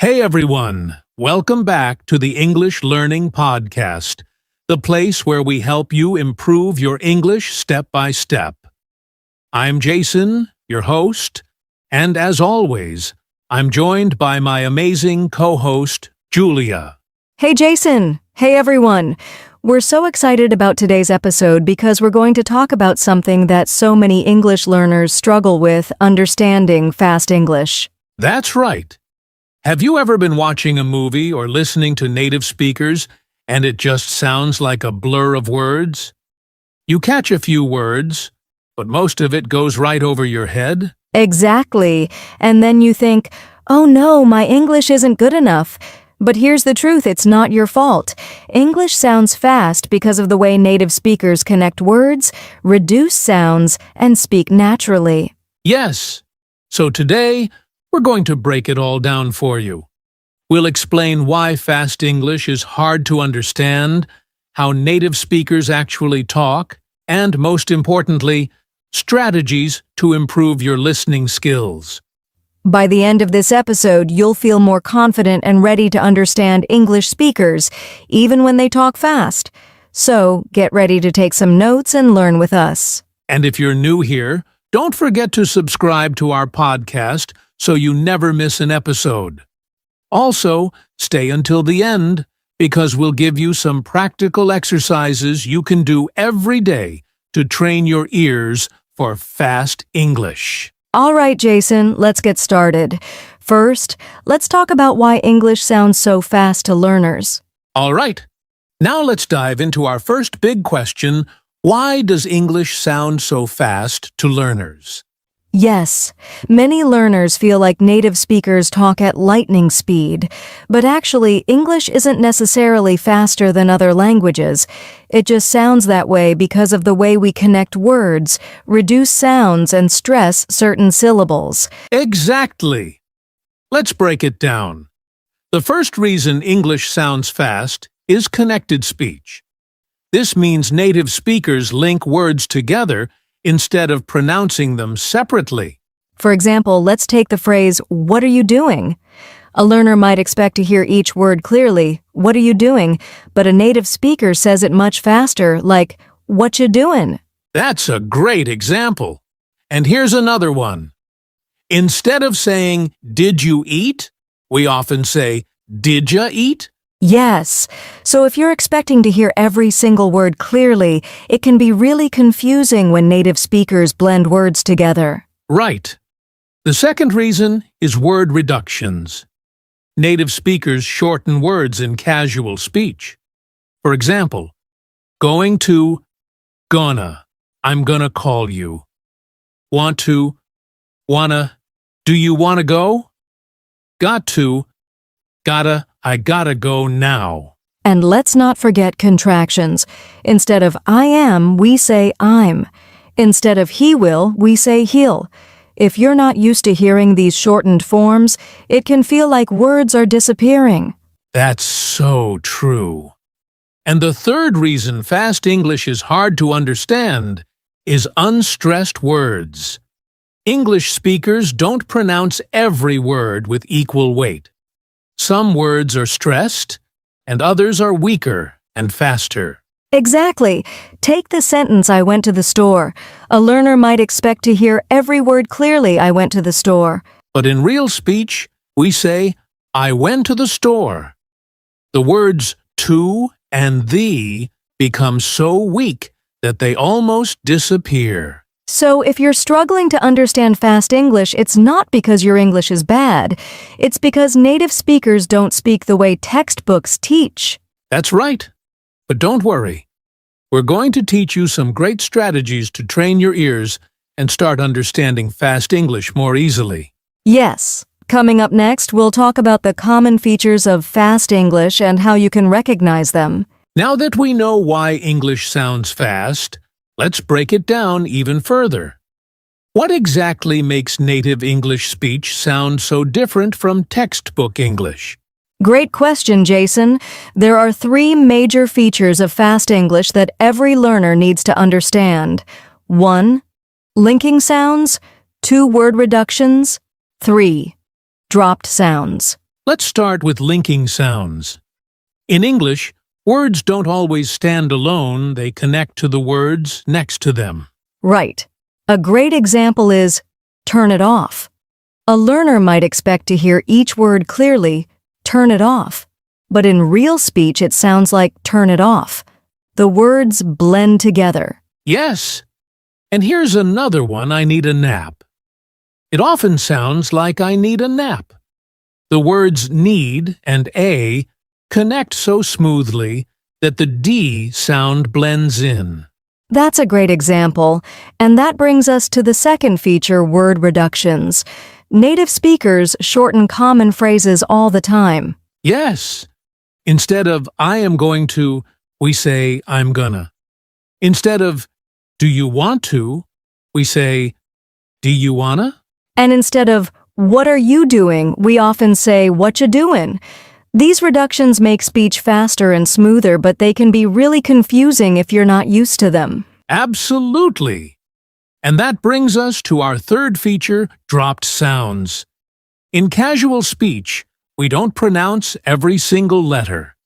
Hey everyone, welcome back to the English Learning Podcast, the place where we help you improve your English step by step. I'm Jason, your host, and as always, I'm joined by my amazing co-host, Julia. Hey Jason! Hey everyone! We're so excited about today's episode because we're going to talk about something that so many English learners struggle with, understanding fast English. That's right. Have you ever been watching a movie or listening to native speakers and it just sounds like a blur of words? You catch a few words, but most of it goes right over your head? Exactly. And then you think, oh no, my English isn't good enough. But here's the truth, it's not your fault. English sounds fast because of the way native speakers connect words, reduce sounds, and speak naturally. Yes. So today, we're going to break it all down for you. We'll explain why fast English is hard to understand, how native speakers actually talk, and most importantly, strategies to improve your listening skills. By the end of this episode, you'll feel more confident and ready to understand English speakers, even when they talk fast. So, get ready to take some notes and learn with us. And if you're new here, don't forget to subscribe to our podcast so you never miss an episode. Also, stay until the end because we'll give you some practical exercises you can do every day to train your ears for fast English. All right, Jason, let's get started. First, let's talk about why English sounds so fast to learners. All right. Now let's dive into our first big question. Why does English sound so fast to learners? Yes, many learners feel like native speakers talk at lightning speed, but actually, English isn't necessarily faster than other languages. It just sounds that way because of the way we connect words, reduce sounds, and stress certain syllables. Exactly. Let's break it down. The first reason English sounds fast is connected speech. This means native speakers link words together instead of pronouncing them separately. For example, let's take the phrase, "What are you doing?" A learner might expect to hear each word clearly, "What are you doing?" But a native speaker says it much faster, like, "What you doing?" That's a great example. And here's another one. Instead of saying, "Did you eat?" we often say, "Did ya eat?" Yes. So if you're expecting to hear every single word clearly, it can be really confusing when native speakers blend words together. Right. The second reason is word reductions. Native speakers shorten words in casual speech. For example, going to, gonna, I'm gonna call you. Want to, wanna, do you wanna go? Got to, gotta, I gotta go now. And let's not forget contractions. Instead of I am, we say I'm. Instead of he will, we say he'll. If you're not used to hearing these shortened forms, it can feel like words are disappearing. That's so true. And the third reason fast English is hard to understand is unstressed words. English speakers don't pronounce every word with equal weight. Some words are stressed, and others are weaker and faster. Exactly. Take the sentence, "I went to the store." A learner might expect to hear every word clearly, "I went to the store." But in real speech, we say, I went to the store. The words to and the become so weak that they almost disappear. So if you're struggling to understand fast English, it's not because your English is bad. It's because native speakers don't speak the way textbooks teach. That's right. But don't worry. We're going to teach you some great strategies to train your ears and start understanding fast English more easily. Yes. Coming up next, we'll talk about the common features of fast English and how you can recognize them. Now that we know why English sounds fast, let's break it down even further. What exactly makes native English speech sound so different from textbook English? Great question, Jason. There are 3 major features of fast English that every learner needs to understand. 1. Linking sounds. 2. Word reductions. 3. Dropped sounds. Let's start with linking sounds. In English, words don't always stand alone, they connect to the words next to them. Right. A great example is turn it off. A learner might expect to hear each word clearly, turn it off. But in real speech, it sounds like turn it off. The words blend together. Yes. And here's another one, I need a nap. It often sounds like I need a nap. The words need and a connect so smoothly that the D sound blends in. That's a great example, and that brings us to the second feature, word reductions. Native speakers shorten common phrases all the time. Yes. Instead of I am going to, we say I'm gonna. Instead of do you want to, we say do you wanna? And instead of what are you doing, we often say what you doing. These reductions make speech faster and smoother, but they can be really confusing if you're not used to them. Absolutely. And that brings us to our third feature, dropped sounds. In casual speech, we don't pronounce every single letter.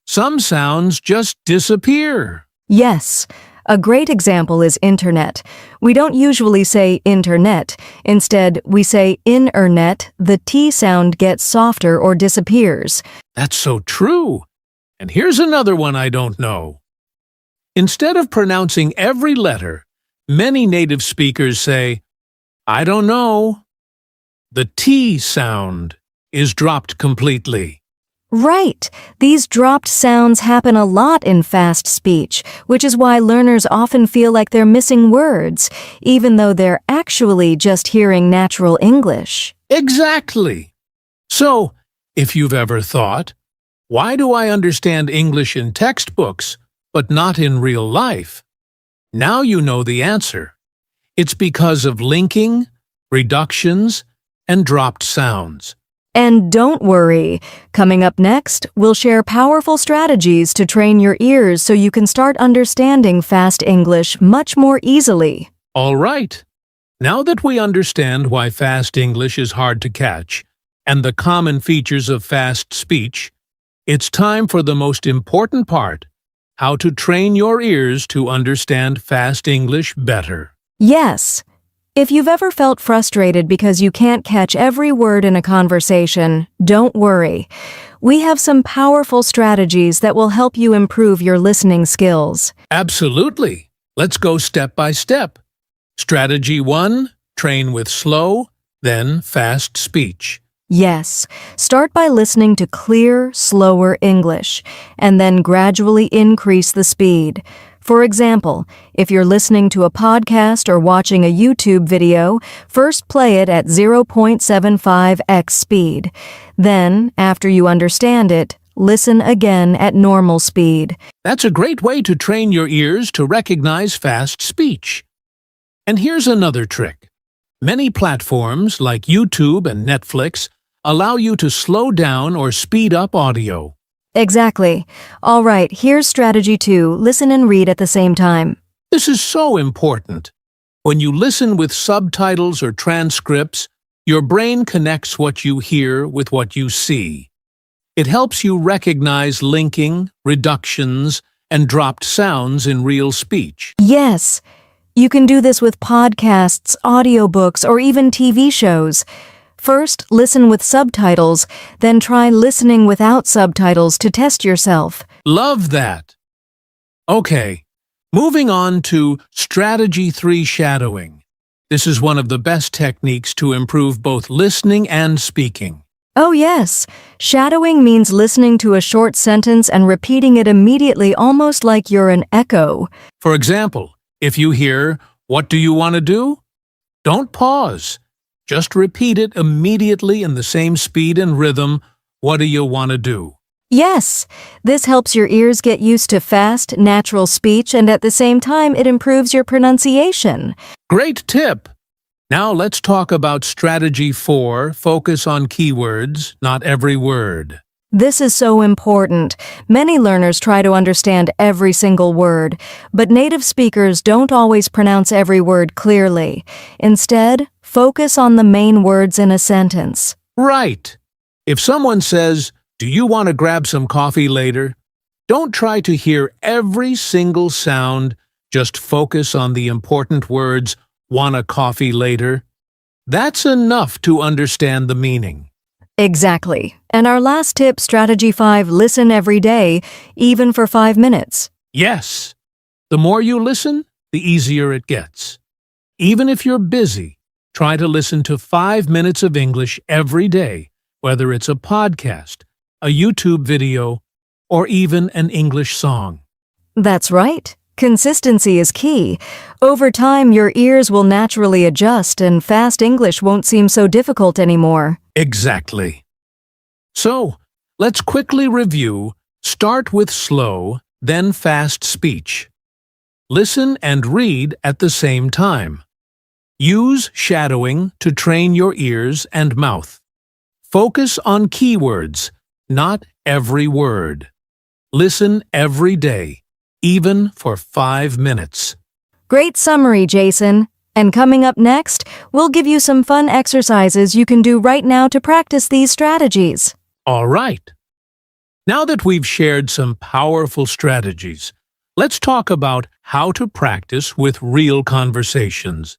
Some sounds just disappear. Yes. A great example is internet. We don't usually say internet. Instead, we say internet. The T sound gets softer or disappears. That's so true. And here's another one I don't know. Instead of pronouncing every letter, many native speakers say, I don't know. The T sound is dropped completely. Right. These dropped sounds happen a lot in fast speech, which is why learners often feel like they're missing words, even though they're actually just hearing natural English. Exactly. So, if you've ever thought, why do I understand English in textbooks, but not in real life? Now you know the answer. It's because of linking, reductions, and dropped sounds. And don't worry, coming up next, we'll share powerful strategies to train your ears so you can start understanding fast English much more easily. All right. Now that we understand why fast English is hard to catch and the common features of fast speech, it's time for the most important part, how to train your ears to understand fast English better. Yes. If you've ever felt frustrated because you can't catch every word in a conversation, don't worry. We have some powerful strategies that will help you improve your listening skills. Absolutely. Let's go step by step. Strategy 1, train with slow, then fast speech. Yes, start by listening to clear, slower English, and then gradually increase the speed. For example, if you're listening to a podcast or watching a YouTube video, first play it at 0.75x speed. Then, after you understand it, listen again at normal speed. That's a great way to train your ears to recognize fast speech. And here's another trick. Many platforms like YouTube and Netflix allow you to slow down or speed up audio. Exactly. All right, here's strategy 2. Listen and read at the same time. This is so important. When you listen with subtitles or transcripts, your brain connects what you hear with what you see. It helps you recognize linking, reductions, and dropped sounds in real speech. Yes, you can do this with podcasts, audiobooks, or even TV shows. First, listen with subtitles, then try listening without subtitles to test yourself. Love that. Okay, moving on to strategy 3, shadowing. This is one of the best techniques to improve both listening and speaking. Oh yes, shadowing means listening to a short sentence and repeating it immediately, almost like you're an echo. For example, if you hear, "What do you want to do?" Don't pause. Just repeat it immediately in the same speed and rhythm. What do you want to do? Yes, this helps your ears get used to fast, natural speech, and at the same time it improves your pronunciation. Great tip! Now let's talk about strategy 4, focus on keywords, not every word. This is so important. Many learners try to understand every single word, but native speakers don't always pronounce every word clearly. Instead, focus on the main words in a sentence. Right. If someone says, "Do you want to grab some coffee later?" don't try to hear every single sound, just focus on the important words, "want a coffee later." That's enough to understand the meaning. Exactly. And our last tip, strategy 5, listen every day, even for 5 minutes. Yes, the more you listen, the easier it gets. Even if you're busy, try to listen to 5 minutes of English every day, whether it's a podcast, a YouTube video, or even an English song. That's right. Consistency is key. Over time, your ears will naturally adjust and fast English won't seem so difficult anymore. Exactly. So, let's quickly review. Start with slow, then fast speech. Listen and read at the same time. Use shadowing to train your ears and mouth. Focus on keywords, not every word. Listen every day, even for 5 minutes. Great summary, Jason. And coming up next, we'll give you some fun exercises you can do right now to practice these strategies. All right. Now that we've shared some powerful strategies, let's talk about how to practice with real conversations.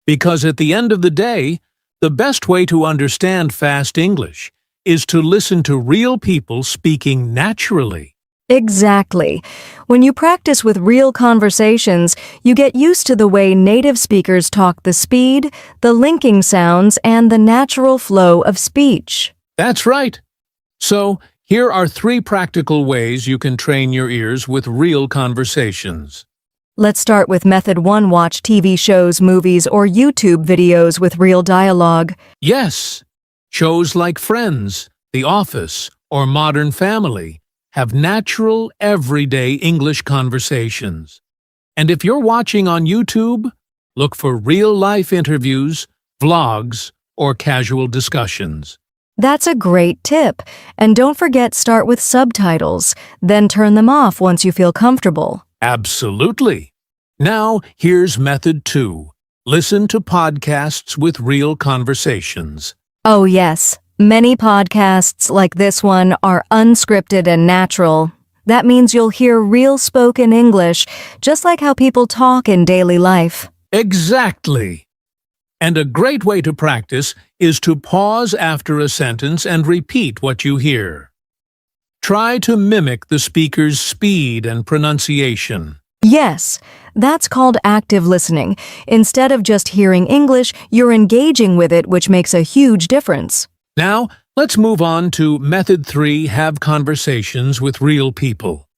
Because at the end of the day, the best way to understand fast English is to listen to real people speaking naturally. Exactly. When you practice with real conversations, you get used to the way native speakers talk, the speed, the linking sounds, and the natural flow of speech. That's right. So, here are 3 practical ways you can train your ears with real conversations. Let's start with method 1. Watch TV shows, movies, or YouTube videos with real dialogue. Yes, shows like Friends, The Office, or Modern Family have natural, everyday English conversations. And if you're watching on YouTube, look for real-life interviews, vlogs, or casual discussions. That's a great tip. And don't forget, start with subtitles, then turn them off once you feel comfortable. Absolutely. Now, here's method 2. Listen to podcasts with real conversations. Oh yes, many podcasts like this one are unscripted and natural. That means you'll hear real spoken English, just like how people talk in daily life. Exactly. And a great way to practice is to pause after a sentence and repeat what you hear. Try to mimic the speaker's speed and pronunciation. Yes, that's called active listening. Instead of just hearing English, you're engaging with it, which makes a huge difference. Now, let's move on to method 3, have conversations with real people.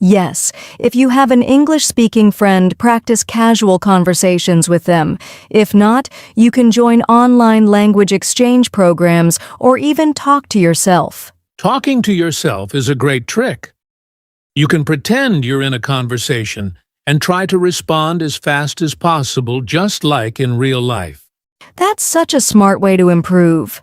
Yes, if you have an English-speaking friend, practice casual conversations with them. If not, you can join online language exchange programs or even talk to yourself. Talking to yourself is a great trick. You can pretend you're in a conversation and try to respond as fast as possible, just like in real life. That's such a smart way to improve.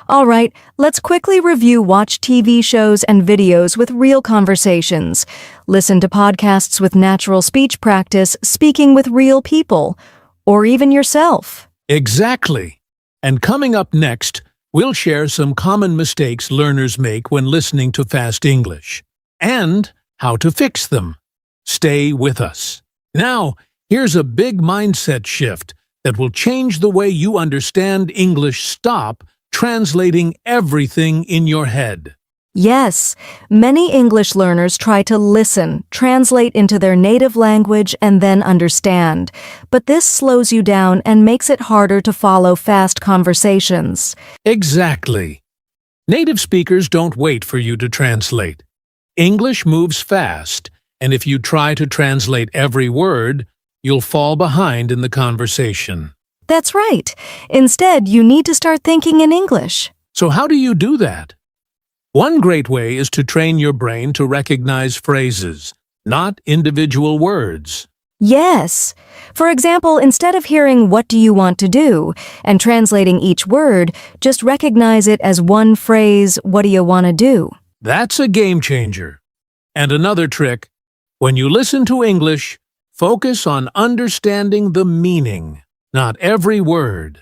All right, let's quickly review. Watch TV shows and videos with real conversations. Listen to podcasts with natural speech practice, speaking with real people, or even yourself. Exactly. And coming up next, we'll share some common mistakes learners make when listening to fast English, and how to fix them. Stay with us. Now, here's a big mindset shift that will change the way you understand English. Stop translating everything in your head. Yes, many English learners try to listen, translate into their native language, and then understand. But this slows you down and makes it harder to follow fast conversations. Exactly. Native speakers don't wait for you to translate. English moves fast, and if you try to translate every word, you'll fall behind in the conversation. That's right. Instead, you need to start thinking in English. So how do you do that? One great way is to train your brain to recognize phrases, not individual words. Yes. For example, instead of hearing "what do you want to do" and translating each word, just recognize it as one phrase, "what do you want to do?" That's a game changer. And another trick, when you listen to English, focus on understanding the meaning, not every word.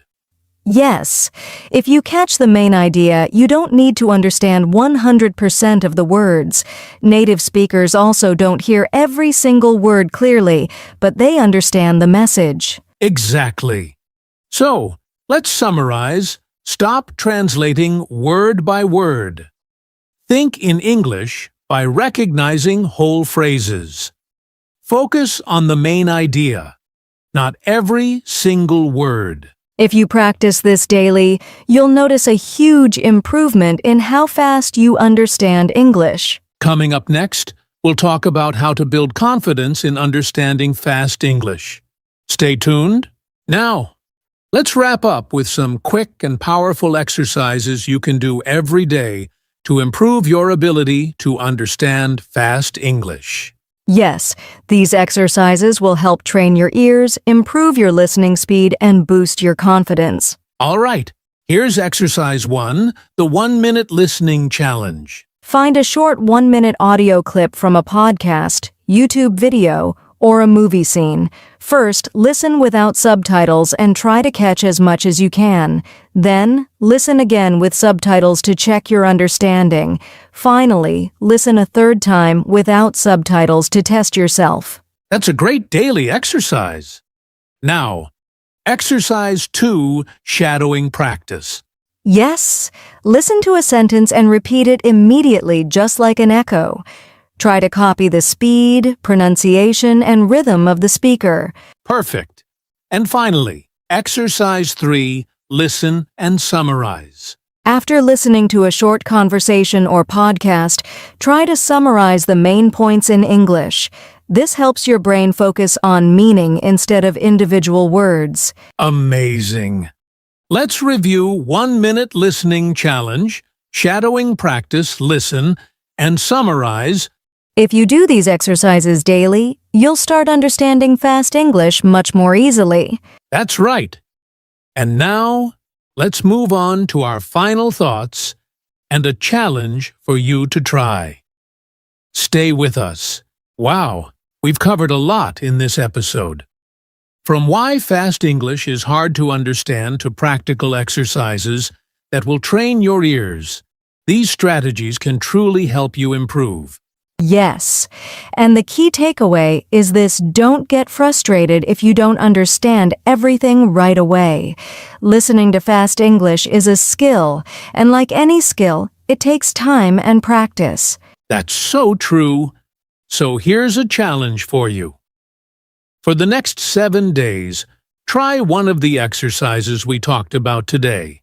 Yes. If you catch the main idea, you don't need to understand 100% of the words. Native speakers also don't hear every single word clearly, but they understand the message. Exactly. So, let's summarize. Stop translating word by word. Think in English by recognizing whole phrases. Focus on the main idea, not every single word. If you practice this daily, you'll notice a huge improvement in how fast you understand English. Coming up next, we'll talk about how to build confidence in understanding fast English. Stay tuned. Now, let's wrap up with some quick and powerful exercises you can do every day to improve your ability to understand fast English. Yes, these exercises will help train your ears, improve your listening speed, and boost your confidence. All right, here's exercise 1, the 1-minute listening challenge. Find a short 1-minute audio clip from a podcast, YouTube video, or a movie scene. First, listen without subtitles and try to catch as much as you can. Then, listen again with subtitles to check your understanding. Finally, listen a third time without subtitles to test yourself. That's a great daily exercise. Now, exercise 2, shadowing practice. Yes, listen to a sentence and repeat it immediately, just like an echo. Try to copy the speed, pronunciation, and rhythm of the speaker. Perfect. And finally, exercise 3, listen and summarize. After listening to a short conversation or podcast, try to summarize the main points in English. This helps your brain focus on meaning instead of individual words. Amazing. Let's review 1-minute listening challenge, shadowing practice, listen, and summarize. If you do these exercises daily, you'll start understanding fast English much more easily. That's right. And now, let's move on to our final thoughts and a challenge for you to try. Stay with us. Wow, we've covered a lot in this episode. From why fast English is hard to understand to practical exercises that will train your ears, these strategies can truly help you improve. Yes, and the key takeaway is this: don't get frustrated if you don't understand everything right away. Listening to fast English is a skill, and like any skill, it takes time and practice. That's so true. So here's a challenge for you. For the next 7 days, try one of the exercises we talked about today.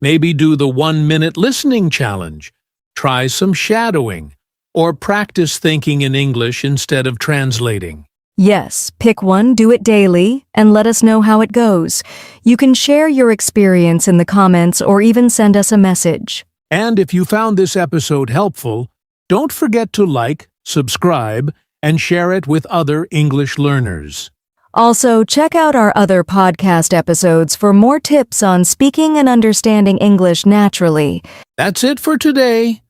Maybe do the 1-minute listening challenge, try some shadowing, or practice thinking in English instead of translating. Yes, pick one, do it daily, and let us know how it goes. You can share your experience in the comments or even send us a message. And if you found this episode helpful, don't forget to like, subscribe, and share it with other English learners. Also, check out our other podcast episodes for more tips on speaking and understanding English naturally. That's it for today.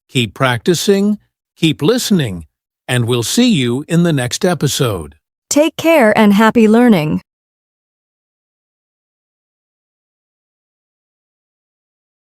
Keep practicing, keep listening, and we'll see you in the next episode. Take care and happy learning.